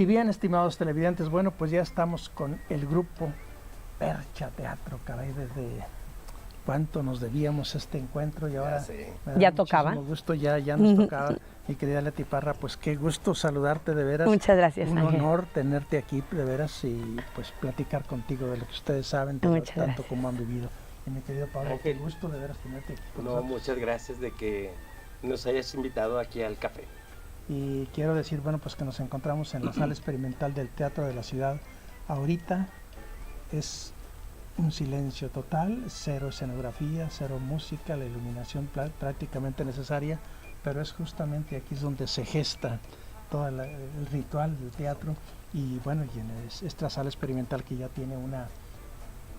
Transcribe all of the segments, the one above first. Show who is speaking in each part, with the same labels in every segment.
Speaker 1: Y bien, estimados televidentes, bueno, pues ya estamos con el grupo Percha Teatro, caray, desde cuánto nos debíamos este encuentro y ahora me da
Speaker 2: ya tocaba.
Speaker 1: Gusto, ya nos tocaba. Mi querida Leti Parra, pues qué gusto saludarte de veras.
Speaker 2: Muchas gracias,
Speaker 1: Un
Speaker 2: Ángel.
Speaker 1: honor tenerte aquí de veras y pues platicar contigo de lo que ustedes saben, tanto como han vivido. Y mi querido Pablo,
Speaker 3: Ángel,
Speaker 1: qué gusto de veras tenerte aquí con
Speaker 3: nosotros. Muchas gracias de que nos hayas invitado aquí al café.
Speaker 1: Y quiero decir, bueno, pues que nos encontramos en la sala experimental del Teatro de la Ciudad. Ahorita es un silencio total, cero escenografía, cero música, la iluminación prácticamente necesaria, pero es justamente aquí es donde se gesta todo el ritual del teatro. Y bueno, y en esta sala experimental que ya tiene una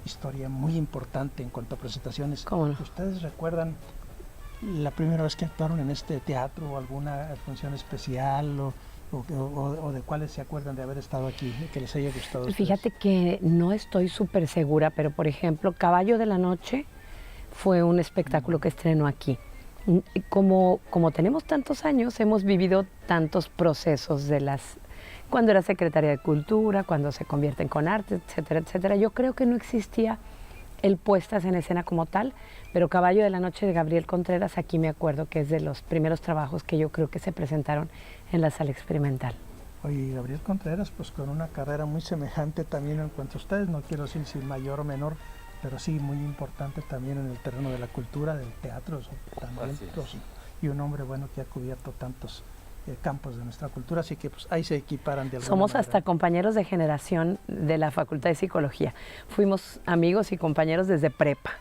Speaker 1: historia muy importante en cuanto a presentaciones.
Speaker 2: ¿Cómo no?
Speaker 1: ¿Ustedes recuerdan la primera vez que actuaron en este teatro o alguna función especial o de cuáles se acuerdan de haber estado aquí, que les haya gustado?
Speaker 2: Fíjate que no estoy súper segura, pero por ejemplo, Caballo de la Noche fue un espectáculo que estrenó aquí. Como tenemos tantos años, hemos vivido tantos procesos cuando era secretaria de Cultura, cuando se convierte en Conarte, etcétera, etcétera. Yo creo que no existía el puestas en escena como tal, pero Caballo de la Noche de Gabriel Contreras, aquí me acuerdo que es de los primeros trabajos que yo creo que se presentaron en la sala experimental.
Speaker 1: Oye, Gabriel Contreras, pues con una carrera muy semejante también en cuanto a ustedes, no quiero decir si mayor o menor, pero sí muy importante también en el terreno de la cultura, del teatro, también, y un hombre bueno que ha cubierto tantos campos de nuestra cultura, así que pues ahí se equiparan de alguna
Speaker 2: Somos
Speaker 1: manera.
Speaker 2: hasta compañeros de generación de la Facultad de Psicología. Fuimos amigos y compañeros desde prepa.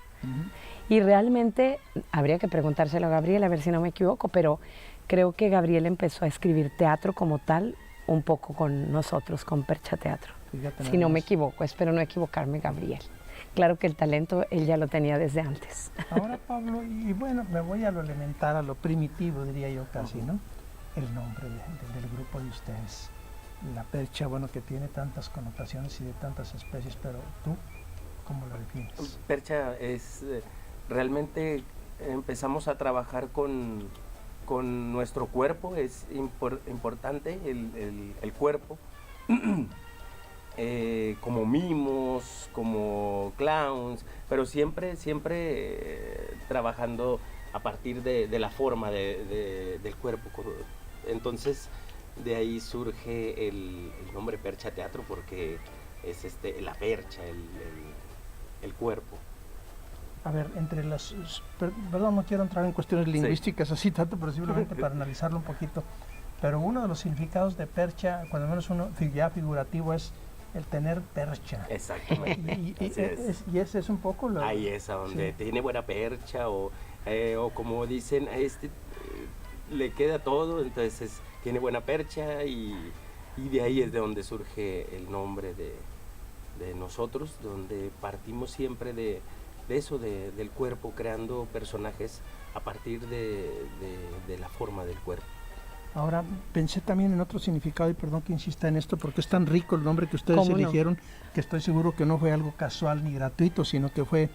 Speaker 2: Y realmente habría que preguntárselo a Gabriel, a ver si no me equivoco, pero creo que Gabriel empezó a escribir teatro como tal un poco con nosotros, con Percha Teatro.
Speaker 1: Fíjate,
Speaker 2: si no me equivoco, espero no equivocarme, Gabriel. Claro que el talento él ya lo tenía desde antes.
Speaker 1: Ahora, Pablo, y bueno, me voy a lo elemental, a lo primitivo, diría yo casi, ¿no? El nombre del grupo de ustedes. La percha, bueno, que tiene tantas connotaciones y de tantas especies, pero tú, ¿cómo lo defines?
Speaker 3: Percha es, realmente empezamos a trabajar con nuestro cuerpo, es importante el cuerpo, como mimos, como clowns, pero siempre trabajando a partir de la forma del cuerpo. Entonces de ahí surge el nombre Percha Teatro, porque es la percha, el cuerpo.
Speaker 1: A ver, entre las... Perdón, no quiero entrar en cuestiones lingüísticas así tanto, pero simplemente para analizarlo un poquito. Pero uno de los significados de percha, cuando menos uno ya figurativo, es el tener percha.
Speaker 3: Exactamente.
Speaker 1: Y ese es un poco lo...
Speaker 3: Ahí es a donde tiene buena percha, o como dicen, a le queda todo, entonces tiene buena percha, y de ahí es de donde surge el nombre de nosotros, donde partimos siempre de eso, del cuerpo, creando personajes a partir de la forma del cuerpo.
Speaker 1: Ahora, pensé también en otro significado, y perdón que insista en esto, porque es tan rico el nombre que ustedes eligieron, que estoy seguro que no fue algo casual ni gratuito, sino que fue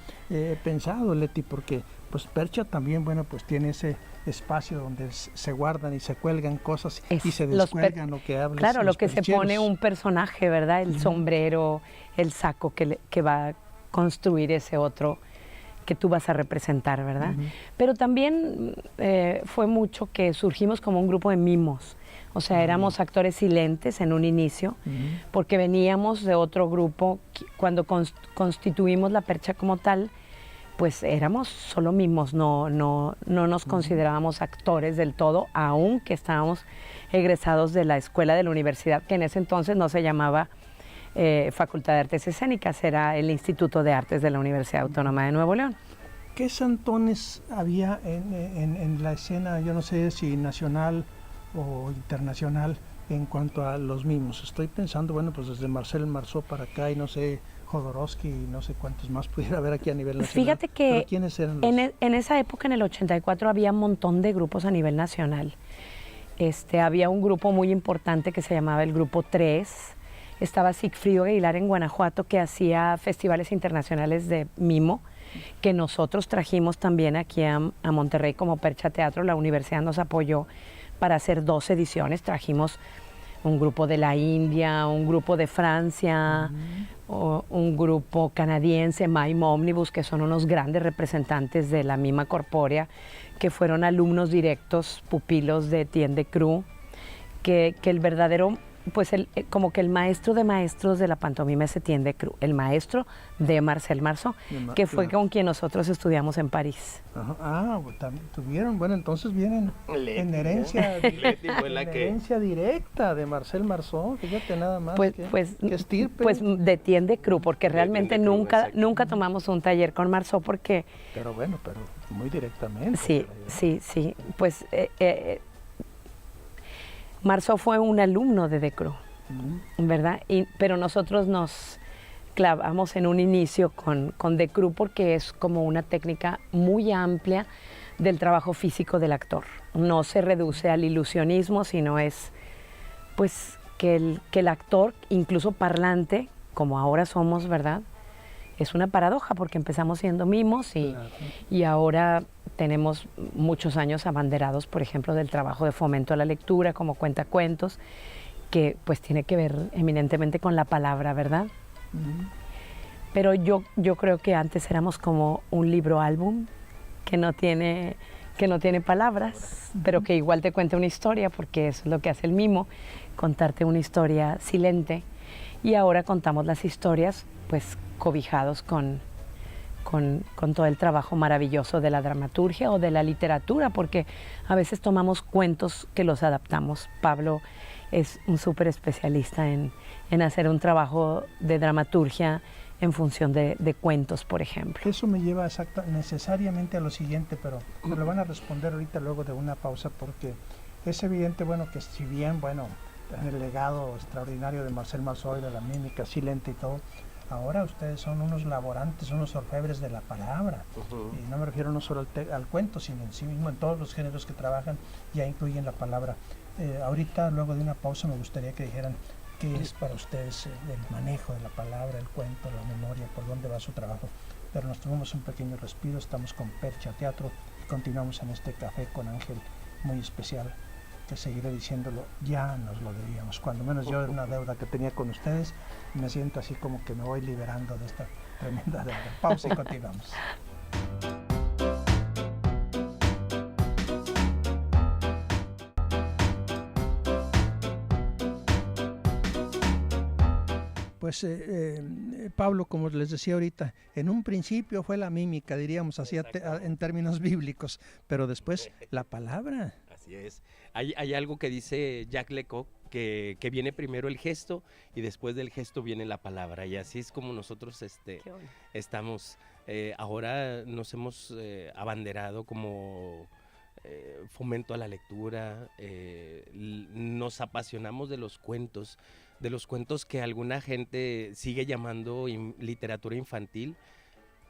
Speaker 1: pensado, Leti, porque pues percha también, bueno, pues tiene ese espacio donde se guardan y se cuelgan cosas y se descuelgan lo que hablas.
Speaker 2: Claro, lo que se pone un personaje, ¿verdad? El sombrero, el saco que va a construir ese otro que tú vas a representar, ¿verdad? Pero también fue mucho que surgimos como un grupo de mimos, o sea, éramos actores silentes en un inicio, porque veníamos de otro grupo. Cuando constituimos la percha como tal, pues éramos solo mimos, no nos considerábamos actores del todo, aunque estábamos egresados de la escuela de la universidad, que en ese entonces no se llamaba Facultad de Artes Escénicas, era el Instituto de Artes de la Universidad Autónoma de Nuevo León.
Speaker 1: ¿Qué santones había en la escena, yo no sé si nacional o internacional, en cuanto a los mimos? Estoy pensando, bueno, pues desde Marcel Marceau para acá, y no sé, Jodorowsky y no sé cuántos más pudiera haber aquí a nivel nacional.
Speaker 2: Fíjate que
Speaker 1: ¿quiénes eran los?
Speaker 2: En esa época, en el 84, había un montón de grupos a nivel nacional. Había un grupo muy importante que se llamaba el Grupo 3, estaba Sigfrido Aguilar en Guanajuato, que hacía festivales internacionales de mimo, que nosotros trajimos también aquí a Monterrey como Percha Teatro. La universidad nos apoyó para hacer 2 ediciones, trajimos un grupo de la India, un grupo de Francia, o un grupo canadiense, Mime Omnibus, que son unos grandes representantes de la mima corpórea, que fueron alumnos directos, pupilos de Etienne Decroux, que el verdadero, pues como que el maestro de maestros de la pantomima es Etienne Decroux, el maestro de Marcel Marceau, que fue con quien nosotros estudiamos en París.
Speaker 1: Ajá. Pues, tuvieron, bueno, entonces vienen en herencia, herencia directa de Marcel Marceau, fíjate nada más.
Speaker 2: ¿Qué
Speaker 1: estirpe?
Speaker 2: Pues de Etienne Decroux, porque realmente nunca tomamos un taller con Marceau porque...
Speaker 1: Pero bueno, muy directamente.
Speaker 2: Sí, pues... Marceau fue un alumno de Decroux, ¿verdad? Pero nosotros nos clavamos en un inicio con Decroux porque es como una técnica muy amplia del trabajo físico del actor. No se reduce al ilusionismo, sino es pues que el actor, incluso parlante, como ahora somos, ¿verdad? Es una paradoja porque empezamos siendo mimos y ahora tenemos muchos años abanderados, por ejemplo, del trabajo de fomento a la lectura como cuentacuentos, que pues tiene que ver eminentemente con la palabra, ¿verdad? Pero yo creo que antes éramos como un libro álbum que no tiene palabras, pero que igual te cuenta una historia, porque eso es lo que hace el mimo, contarte una historia silente. Y ahora contamos las historias pues cobijados con todo el trabajo maravilloso de la dramaturgia o de la literatura, porque a veces tomamos cuentos que los adaptamos. Pablo es un súper especialista en hacer un trabajo de dramaturgia en función de cuentos, por ejemplo.
Speaker 1: Eso me lleva necesariamente a lo siguiente, pero me lo van a responder ahorita luego de una pausa, porque es evidente, bueno, que si bien, bueno, en el legado extraordinario de Marcel Marceau y de la mímica silente y todo, ahora ustedes son unos laborantes, unos orfebres de la palabra. Y no me refiero no solo al cuento, sino en sí mismo, en todos los géneros que trabajan, ya incluyen la palabra. Ahorita, luego de una pausa, me gustaría que dijeran qué es para ustedes el manejo de la palabra, el cuento, la memoria, por dónde va su trabajo. Pero nos tomamos un pequeño respiro, estamos con Percha Teatro y continuamos en este café con Ángel muy especial, que seguiré diciéndolo, ya nos lo debíamos. Cuando menos yo era una deuda que tenía con ustedes, me siento así como que me voy liberando de esta tremenda deuda. Pausa y continuamos. Pues Pablo, como les decía ahorita, en un principio fue la mímica, diríamos así en términos bíblicos, pero después la palabra.
Speaker 3: Así es. Hay algo que dice Jacques Lecoq, que viene primero el gesto y después del gesto viene la palabra. Y así es como nosotros estamos. Ahora nos hemos abanderado como fomento a la lectura. Nos apasionamos de los cuentos que alguna gente sigue llamando literatura infantil.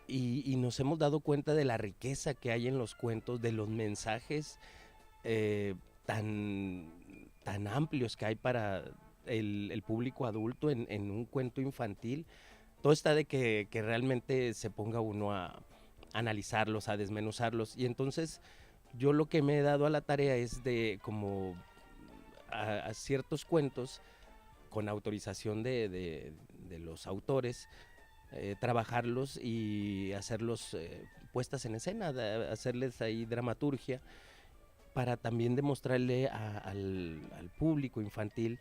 Speaker 3: Y nos hemos dado cuenta de la riqueza que hay en los cuentos, de los mensajes tan amplios que hay para el público adulto en un cuento infantil. Todo está de que realmente se ponga uno a analizarlos, a desmenuzarlos. Y entonces yo lo que me he dado a la tarea es de como a ciertos cuentos con autorización de los autores, trabajarlos y hacerlos puestas en escena, hacerles ahí dramaturgia, para también demostrarle al público infantil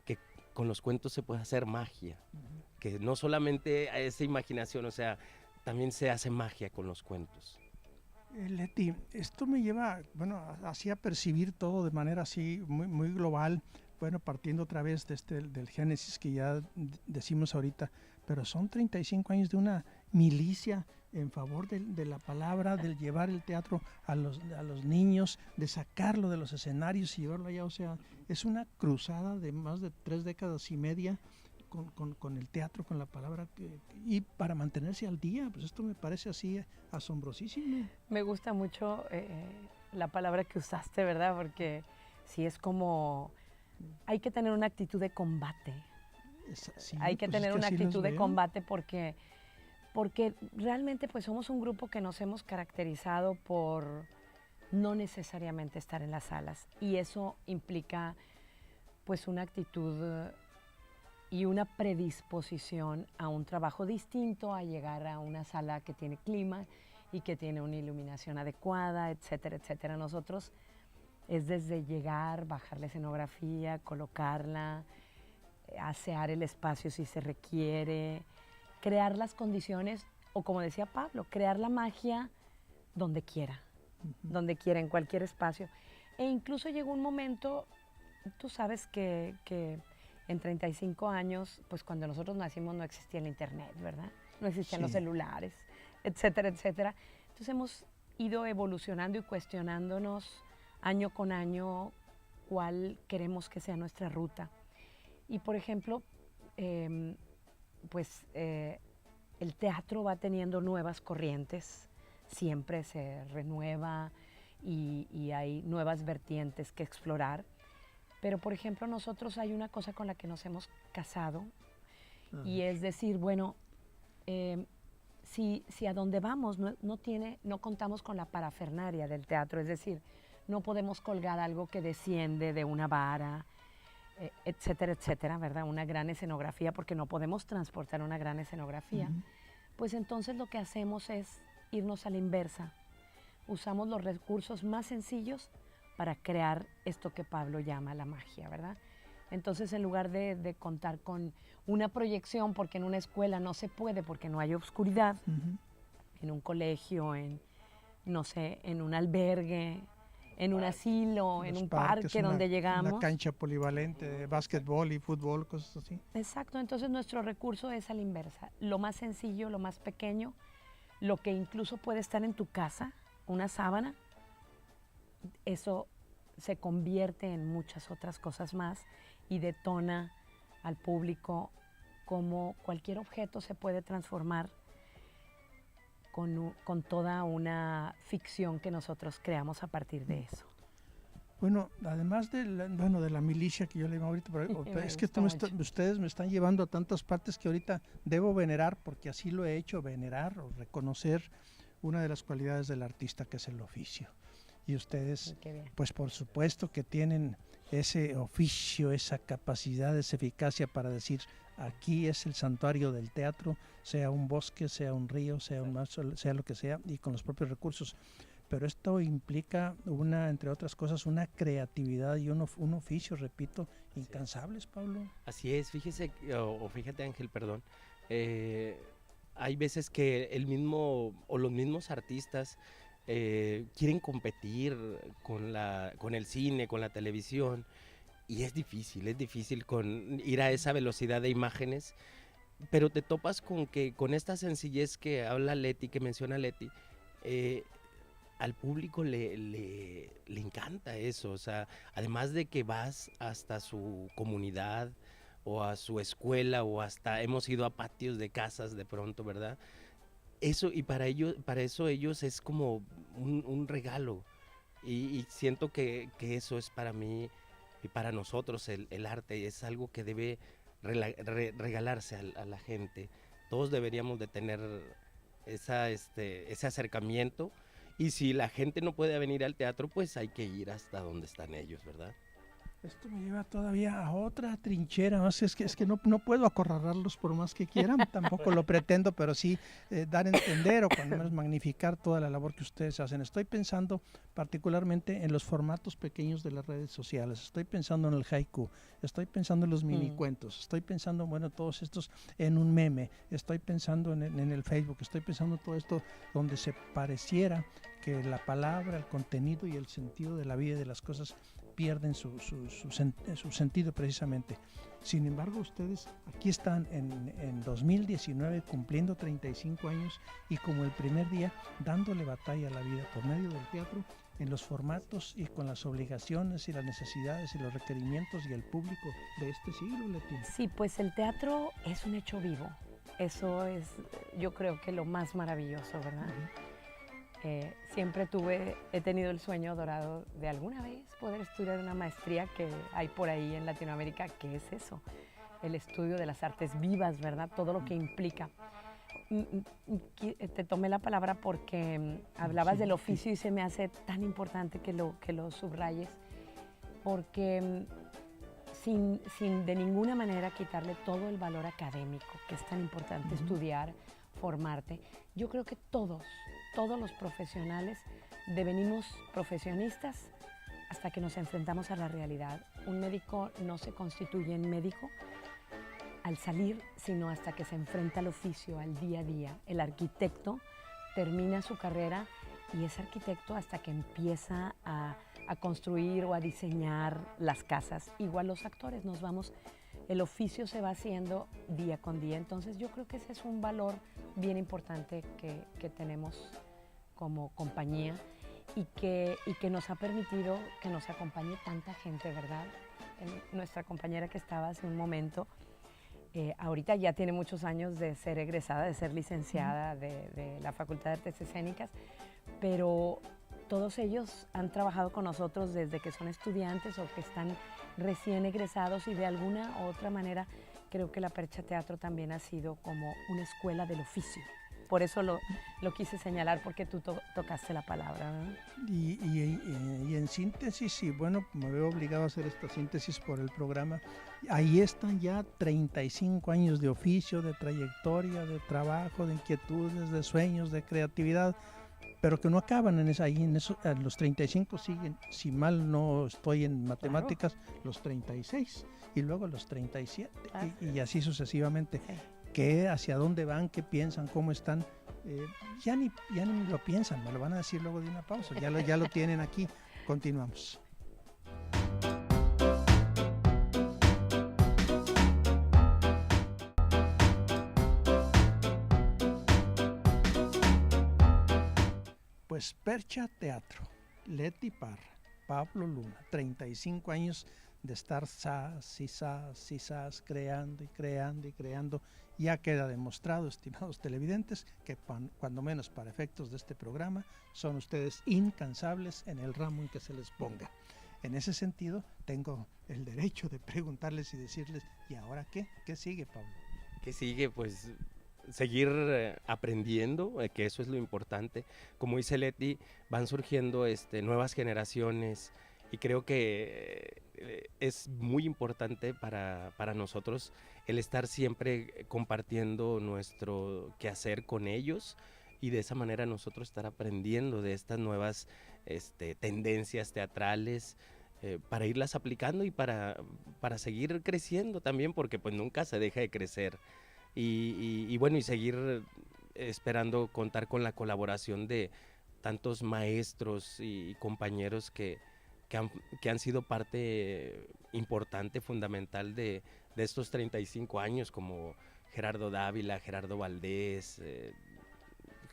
Speaker 3: que con los cuentos se puede hacer magia, que no solamente es imaginación, o sea, también se hace magia con los cuentos.
Speaker 1: Leti, esto me lleva, bueno, así a percibir todo de manera así muy, muy global, bueno, partiendo otra vez del Génesis que ya decimos ahorita, pero son 35 años de una milicia en favor de la palabra, del llevar el teatro a los niños, de sacarlo de los escenarios y llevarlo allá. O sea, es una cruzada de más de 3 décadas y media con el teatro, con la palabra, y para mantenerse al día. Pues esto me parece así asombrosísimo.
Speaker 2: Me gusta mucho la palabra que usaste, ¿verdad? Porque sí es como, hay que tener una actitud de combate.
Speaker 1: Sí,
Speaker 2: hay que tener una actitud de combate porque realmente pues somos un grupo que nos hemos caracterizado por no necesariamente estar en las salas, y eso implica pues una actitud y una predisposición a un trabajo distinto, a llegar a una sala que tiene clima y que tiene una iluminación adecuada, etcétera, etcétera. Nosotros es desde llegar, bajar la escenografía, colocarla, asear el espacio si se requiere, crear las condiciones, o como decía Pablo, crear la magia donde quiera, en cualquier espacio. E incluso llegó un momento, tú sabes que en 35 años, pues cuando nosotros nacimos no existía el internet, ¿verdad? No existían los celulares, etcétera, etcétera. Entonces hemos ido evolucionando y cuestionándonos año con año cuál queremos que sea nuestra ruta. Y por ejemplo, el teatro va teniendo nuevas corrientes, siempre se renueva y hay nuevas vertientes que explorar. Pero, por ejemplo, nosotros hay una cosa con la que nos hemos casado y es decir, bueno, si a donde vamos no contamos con la parafernaria del teatro, es decir, no podemos colgar algo que desciende de una vara, etcétera, etcétera, ¿verdad? Una gran escenografía, porque no podemos transportar una gran escenografía. Pues entonces lo que hacemos es irnos a la inversa. Usamos los recursos más sencillos para crear esto que Pablo llama la magia, ¿verdad? Entonces, en lugar de contar con una proyección, porque en una escuela no se puede, porque no hay oscuridad, en un colegio, no sé, en un albergue, en un asilo, en un parque donde llegamos.
Speaker 1: Una cancha polivalente de básquetbol y fútbol, cosas así.
Speaker 2: Exacto, entonces nuestro recurso es a la inversa. Lo más sencillo, lo más pequeño, lo que incluso puede estar en tu casa, una sábana, eso se convierte en muchas otras cosas más y detona al público cómo cualquier objeto se puede transformar con toda una ficción que nosotros creamos a partir de eso.
Speaker 1: Bueno, además de la milicia que yo le llamo ahorita, pero es que ustedes me están llevando a tantas partes que ahorita debo venerar, porque así lo he hecho, venerar o reconocer una de las cualidades del artista, que es el oficio. Y ustedes, pues por supuesto que tienen ese oficio, esa capacidad, esa eficacia para decir, aquí es el santuario del teatro, sea un bosque, sea un río, sea un mar, sea lo que sea, y con los propios recursos. Pero esto implica entre otras cosas, una creatividad y un oficio, repito, incansables, Pablo.
Speaker 3: Así es, fíjese, fíjate, Ángel, perdón. Hay veces que los mismos artistas quieren competir con el cine, con la televisión, y es difícil ir a esa velocidad de imágenes, pero te topas con esta sencillez que habla Leti, que menciona Leti, al público le encanta eso, o sea, además de que vas hasta su comunidad o a su escuela o hasta hemos ido a patios de casas de pronto, ¿verdad? Eso, y para eso ellos es como un regalo, y siento que eso es para mí y para nosotros el arte, es algo que debe regalarse a la gente. Todos deberíamos de tener ese acercamiento, y si la gente no puede venir al teatro, pues hay que ir hasta donde están ellos, ¿verdad?
Speaker 1: Esto me lleva todavía a otra trinchera, más es que no puedo acorralarlos por más que quieran, tampoco lo pretendo, pero sí dar a entender o cuando menos magnificar toda la labor que ustedes hacen. Estoy pensando particularmente en los formatos pequeños de las redes sociales, estoy pensando en el haiku, estoy pensando en los minicuentos, estoy pensando, todos estos en un meme, estoy pensando en el Facebook, estoy pensando en todo esto donde se pareciera que la palabra, el contenido y el sentido de la vida y de las cosas pierden su sentido precisamente. Sin embargo, ustedes aquí están en 2019 cumpliendo 35 años y como el primer día dándole batalla a la vida por medio del teatro en los formatos y con las obligaciones y las necesidades y los requerimientos y el público de este siglo, Leti.
Speaker 2: Sí, pues el teatro es un hecho vivo. Eso es, yo creo que lo más maravilloso, ¿verdad? Siempre he tenido el sueño dorado de alguna vez poder estudiar una maestría que hay por ahí en Latinoamérica, que es eso, el estudio de las artes vivas, ¿verdad? Todo lo que implica. Te tomé la palabra porque hablabas del oficio y se me hace tan importante que lo subrayes, porque sin de ninguna manera quitarle todo el valor académico, que es tan importante estudiar, formarte. Yo creo que todos los profesionales devenimos profesionistas hasta que nos enfrentamos a la realidad. Un médico no se constituye en médico al salir, sino hasta que se enfrenta al oficio, al día a día. El arquitecto termina su carrera y es arquitecto hasta que empieza a construir o a diseñar las casas. Igual los actores, el oficio se va haciendo día con día. Entonces yo creo que ese es un valor bien importante que tenemos como compañía y que nos ha permitido que nos acompañe tanta gente, ¿verdad? Nuestra compañera que estaba hace un momento, ahorita ya tiene muchos años de ser egresada, de ser licenciada de la Facultad de Artes Escénicas, pero todos ellos han trabajado con nosotros desde que son estudiantes o que están recién egresados, y de alguna u otra manera creo que la Percha Teatro también ha sido como una escuela del oficio. Por eso lo quise señalar, porque tú tocaste la palabra, ¿no?
Speaker 1: Y en síntesis, y bueno, me veo obligado a hacer esta síntesis por el programa, ahí están ya 35 años de oficio, de trayectoria, de trabajo, de inquietudes, de sueños, de creatividad, pero que no acaban en los 35 siguen, si mal no estoy en matemáticas, claro, los 36 y luego los 37 y así sucesivamente. Sí. ¿Qué, hacia dónde van, qué piensan, cómo están? Ya ni lo piensan, me lo van a decir luego de una pausa, ya lo tienen aquí. Continuamos. Pues Percha Teatro, Leti Parra, Pablo Luna, 35 años de estar creando y creando y creando. Ya queda demostrado, estimados televidentes, que cuando menos para efectos de este programa son ustedes incansables en el ramo en que se les ponga. En ese sentido, tengo el derecho de preguntarles y decirles, ¿y ahora qué? ¿Qué sigue, Pablo?
Speaker 3: ¿Qué sigue? Pues seguir aprendiendo, que eso es lo importante. Como dice Leti, van surgiendo nuevas generaciones, y creo que es muy importante para nosotros el estar siempre compartiendo nuestro quehacer con ellos, y de esa manera nosotros estar aprendiendo de estas nuevas tendencias teatrales, para irlas aplicando y para seguir creciendo también, porque pues nunca se deja de crecer. Y bueno, y seguir esperando contar con la colaboración de tantos maestros y compañeros que han sido parte importante, fundamental de estos 35 años, como Gerardo Dávila, Gerardo Valdés,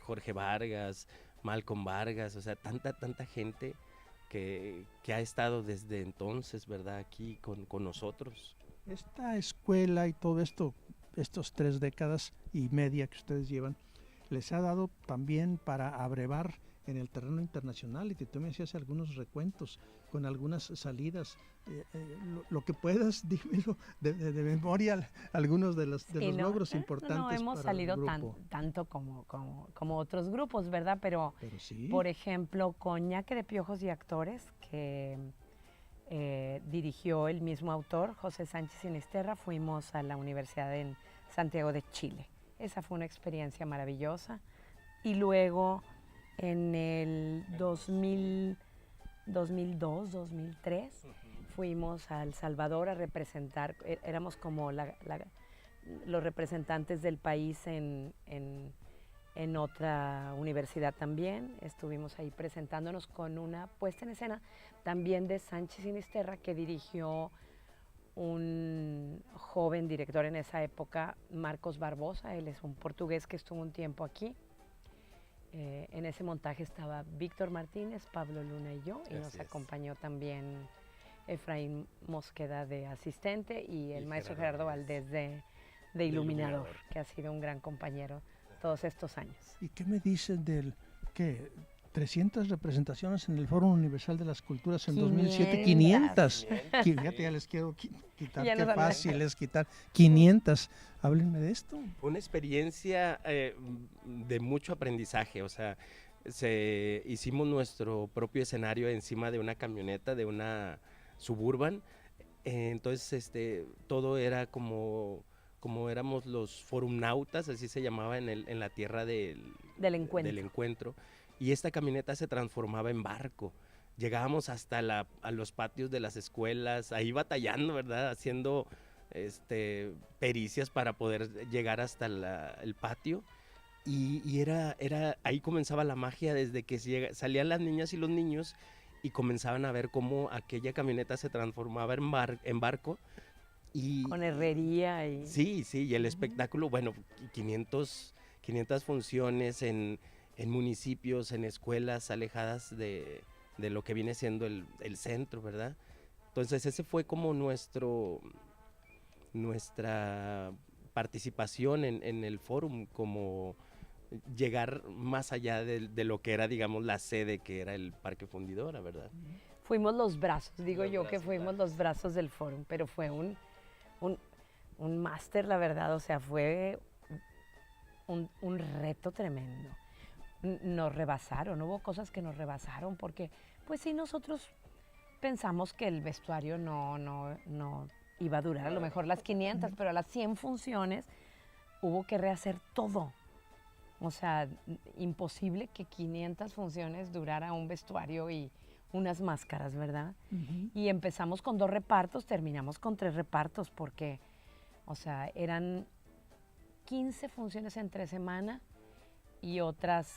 Speaker 3: Jorge Vargas, Malcolm Vargas, o sea, tanta gente que ha estado desde entonces, ¿verdad?, aquí con nosotros.
Speaker 1: Esta escuela y todo esto, estos 3 décadas y media que ustedes llevan, les ha dado también para abrevar en el terreno internacional, y que tú me hacías algunos recuentos con algunas salidas, lo que puedas, dímelo de memoria, algunos de los logros importantes.
Speaker 2: No hemos salido tanto como otros grupos, ¿verdad? Pero sí, por ejemplo, con Ñaque de Piojos y Actores, que dirigió el mismo autor, José Sánchez Sinisterra, fuimos a la Universidad en Santiago de Chile. Esa fue una experiencia maravillosa. Y luego en el 2002, 2003, fuimos a El Salvador a representar, éramos como los representantes del país en otra universidad también. Estuvimos ahí presentándonos con una puesta en escena también de Sánchez Sinisterra, que dirigió un joven director en esa época, Marcos Barbosa. Él es un portugués que estuvo un tiempo aquí. En ese montaje estaba Víctor Martínez, Pablo Luna y yo, y nos acompañó también Efraín Mosqueda de asistente, y el maestro Gerardo Valdés de iluminador, que ha sido un gran compañero todos estos años.
Speaker 1: ¿Y qué me dicen del que 300 representaciones en el Foro Universal de las Culturas en 2007? 500. Fíjate, ya les quiero quitar, qué fácil es quitar 500. Háblenme de esto.
Speaker 3: Fue una experiencia de mucho aprendizaje, o sea, hicimos nuestro propio escenario encima de una camioneta, de una Suburban, Entonces, todo era como éramos los forumnautas, así se llamaba en la tierra del encuentro. Y esta camioneta se transformaba en barco. Llegábamos hasta a los patios de las escuelas, ahí batallando, ¿verdad? Haciendo pericias para poder llegar hasta el patio. Y era ahí comenzaba la magia, desde que salían las niñas y los niños y comenzaban a ver cómo aquella camioneta se transformaba en barco.
Speaker 2: Con herrería y...
Speaker 3: Sí, y el espectáculo, bueno, 500 funciones en municipios, en escuelas alejadas de lo que viene siendo el centro, ¿verdad? Entonces ese fue como nuestra participación en el fórum, como llegar más allá de lo que era, digamos, la sede, que era el Parque Fundidora, ¿verdad?
Speaker 2: Fuimos los brazos, que fuimos los brazos del fórum, pero fue un máster, la verdad, o sea, fue un reto tremendo. Nos rebasaron, hubo cosas que nos rebasaron, porque pues sí, nosotros pensamos que el vestuario no iba a durar a lo mejor las 500, pero a las 100 funciones hubo que rehacer todo. O sea, imposible que 500 funciones durara un vestuario y unas máscaras, ¿verdad? Y empezamos con 2 repartos, terminamos con 3 repartos, porque, o sea, eran 15 funciones entre semana y otras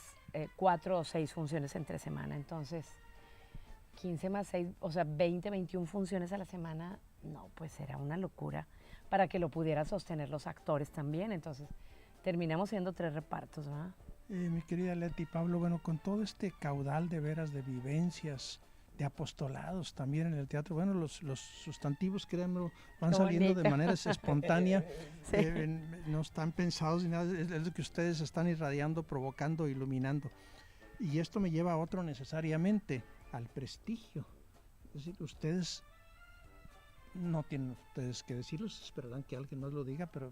Speaker 2: 4 o 6 funciones entre semana. Entonces, 15 más 6, o sea, 20, 21 funciones a la semana, no, pues era una locura para que lo pudieran sostener los actores también. Entonces, terminamos siendo 3 repartos, ¿verdad?
Speaker 1: Mi querida Leti, Pablo, bueno, con todo este caudal de veras de vivencias, de apostolados también en el teatro, bueno, los sustantivos, créanme, van saliendo de manera espontánea, sí. No están pensados ni nada, es lo que ustedes están irradiando, provocando, iluminando. Y esto me lleva a otro necesariamente, al prestigio. Es decir, ustedes no tienen ustedes que decirlo, esperarán que alguien más lo diga, pero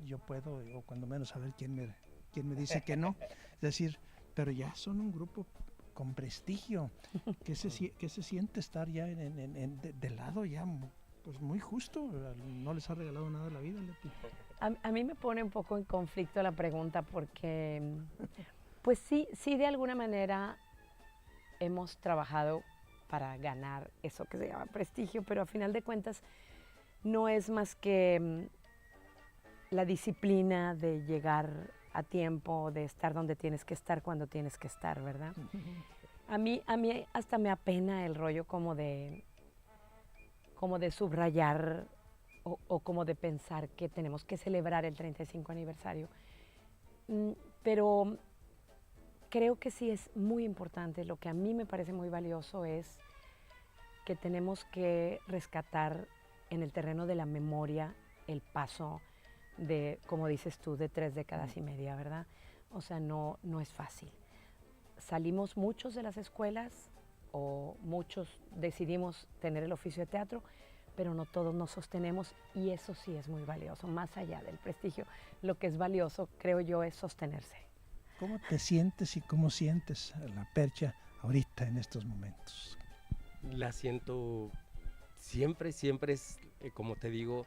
Speaker 1: yo puedo, o cuando menos, saber quién me dice que no. Es decir, pero ya son un grupo con prestigio. ¿Qué se siente estar ya de lado ya pues muy justo? No les ha regalado nada la vida, Leti.
Speaker 2: A mí me pone un poco en conflicto la pregunta, porque pues sí, de alguna manera hemos trabajado para ganar eso que se llama prestigio, pero a final de cuentas no es más que la disciplina de llegar a tiempo, de estar donde tienes que estar cuando tienes que estar, ¿verdad? A mí hasta me apena el rollo como de subrayar o como de pensar que tenemos que celebrar el 35 aniversario. Pero creo que sí es muy importante. Lo que a mí me parece muy valioso es que tenemos que rescatar en el terreno de la memoria el paso de, como dices tú, de 3 décadas y media, ¿verdad? O sea, no es fácil. Salimos muchos de las escuelas, o muchos decidimos tener el oficio de teatro, pero no todos nos sostenemos, y eso sí es muy valioso. Más allá del prestigio, lo que es valioso, creo yo, es sostenerse.
Speaker 1: ¿Cómo te sientes y cómo sientes la Percha ahorita en estos momentos?
Speaker 3: La siento siempre es, como te digo,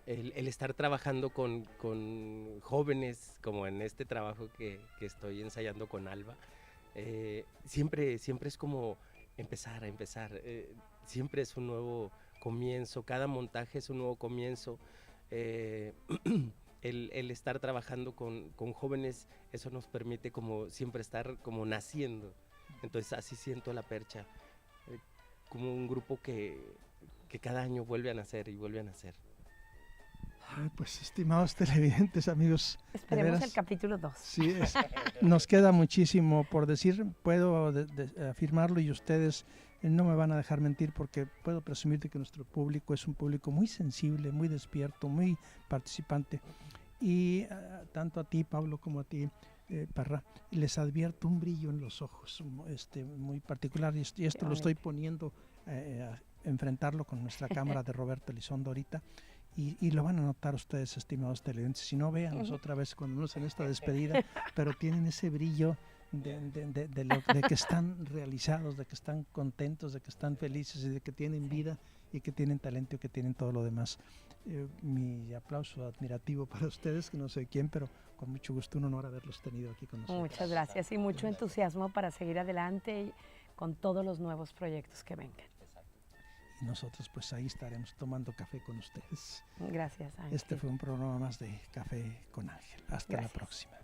Speaker 3: el estar trabajando con jóvenes, como en este trabajo que estoy ensayando con Alba. Siempre es como empezar, siempre es un nuevo comienzo, cada montaje es un nuevo comienzo. El estar trabajando con jóvenes, eso nos permite como siempre estar como naciendo. Entonces así siento la Percha, como un grupo que cada año vuelve a nacer y vuelve a nacer.
Speaker 1: Pues estimados televidentes, amigos,
Speaker 2: esperemos el capítulo 2.
Speaker 1: Sí, nos queda muchísimo por decir, puedo afirmarlo, y ustedes no me van a dejar mentir, porque puedo presumir de que nuestro público es un público muy sensible, muy despierto, muy participante, y tanto a ti, Pablo, como a ti, Parra, les advierto un brillo en los ojos muy particular, y esto lo estoy poniendo a enfrentarlo con nuestra cámara de Roberto Elizondo ahorita. Y lo van a notar ustedes, estimados televidentes. Si no, véanlos otra vez cuando menos en esta despedida, pero tienen ese brillo de que están realizados, de que están contentos, de que están felices y de que tienen vida y que tienen talento y que tienen todo lo demás. Mi aplauso admirativo para ustedes, que no sé quién, pero con mucho gusto, un honor haberlos tenido aquí con nosotros.
Speaker 2: Muchas gracias y mucho entusiasmo para seguir adelante y con todos los nuevos proyectos que vengan.
Speaker 1: Y nosotros pues ahí estaremos tomando café con ustedes.
Speaker 2: Gracias, Ángel.
Speaker 1: Este fue un programa más de Café con Ángel. Hasta la próxima.